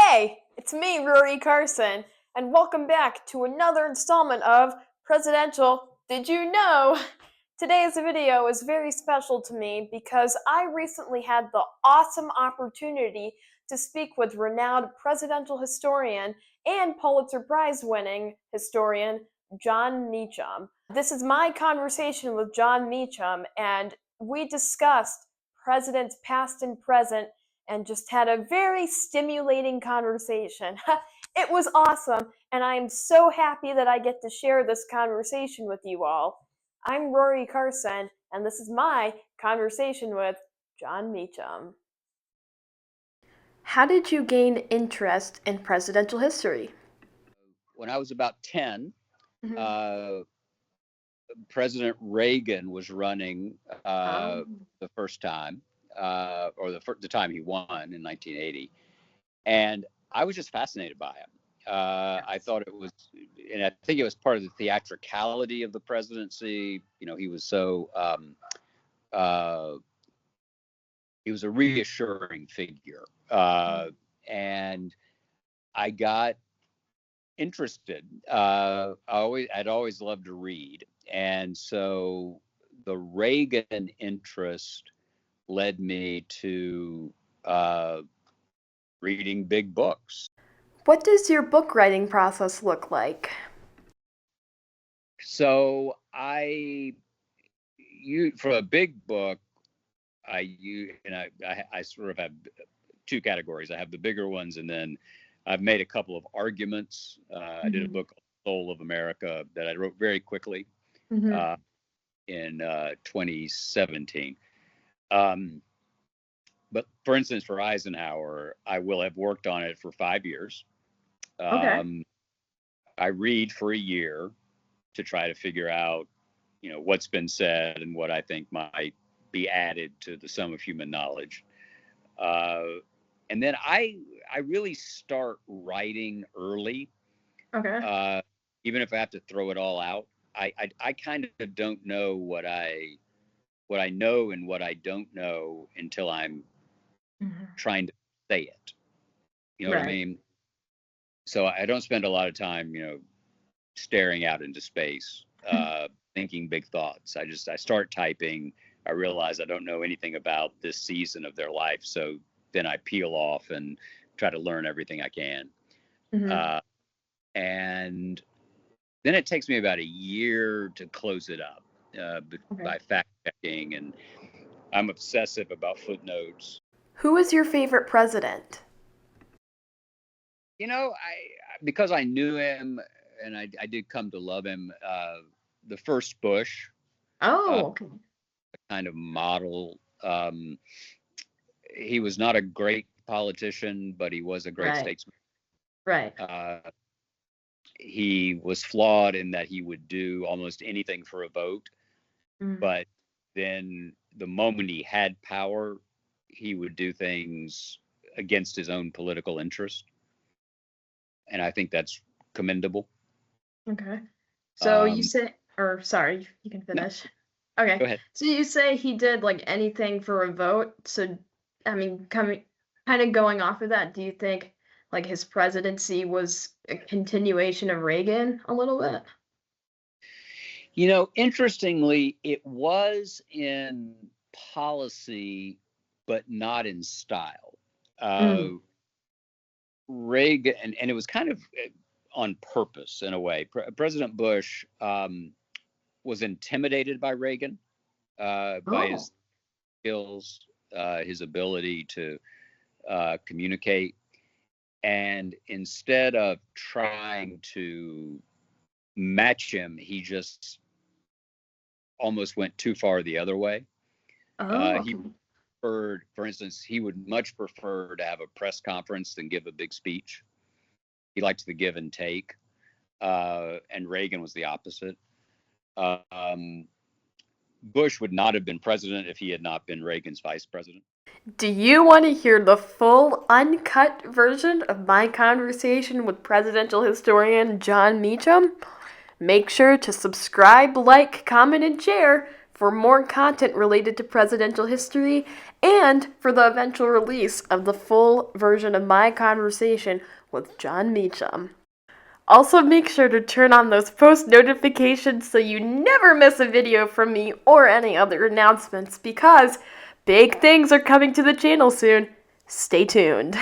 Hey, it's me, Rory Carson, and welcome back to another installment of Presidential Did You Know? Today's video is very special to me because I recently had the awesome opportunity to speak with renowned presidential historian and Pulitzer-Prize winning historian Jon Meacham. This is my conversation with Jon Meacham, and we discussed presidents past and present and just had a very stimulating conversation. It was awesome, and I am so happy that I get to share this conversation with you all. I'm Rory Carson, and this is my conversation with Jon Meacham. How did you gain interest in presidential history? When I was about 10, Mhm. President Reagan was running Oh. the first time, or the time he won in 1980, and I was just fascinated by him. I thought it was, and I think it was part of the theatricality of the presidency. You know, uh, he was a reassuring figure, and I got interested. I'd always loved to read, and so the Reagan interest led me to reading big books. What does your book writing process look like? So for a big book, I sort of have two categories. I have the bigger ones, and then I've made a couple of arguments. I did a book called Soul of America that I wrote very quickly uh, in 2017. But for instance, for Eisenhower, I will have worked on it for 5 years. Okay. I read for a year to try to figure out, what's been said and what I think might be added to the sum of human knowledge. And then I really start writing early, Okay. even if I have to throw it all out. I kind of don't know what I know and what I don't know until I'm trying to say it. You know what I Right. mean? So I don't spend a lot of time, staring out into space, thinking big thoughts. I start typing. I realize I don't know anything about this season of their life, so then I peel off and try to learn everything I can. Uh, and then it takes me about a year to close it up Okay. by fact checking, and I'm obsessive about footnotes. Who is your favorite president? Because I knew him and I did come to love him. The first Bush, uh, Oh, okay. kind of model. He was not a great politician, but he was a great Right. statesman. Right. Uh, he was flawed in that he would do almost anything for a vote, Mm. but then the moment he had power, he would do things against his own political interest, and I think that's commendable. Okay. So you Um, say, or sorry, you can no, finish. Okay. go ahead. So you say he did like anything for a vote. So, I mean, coming kind of going off of that, do you think like his presidency was a continuation of Reagan a little bit? Interestingly, it was in policy, but not in style. Mm. Reagan, and it was kind of on purpose in a way. President Bush was intimidated by Reagan, by Oh. his skills, his ability to communicate. And instead of trying to match him, he just almost went too far the other way. Oh, He okay. preferred, for instance, he would much prefer to have a press conference than give a big speech. He liked the give and take, and Reagan was the opposite. Um, Bush would not have been president if he had not been Reagan's vice president. Do you want to hear the full uncut version of my conversation with presidential historian Jon Meacham? Make sure to subscribe, like, comment, and share for more content related to presidential history and for the eventual release of the full version of my conversation with Jon Meacham. Also, make sure to turn on those post notifications so you never miss a video from me or any other announcements, because big things are coming to the channel soon. Stay tuned.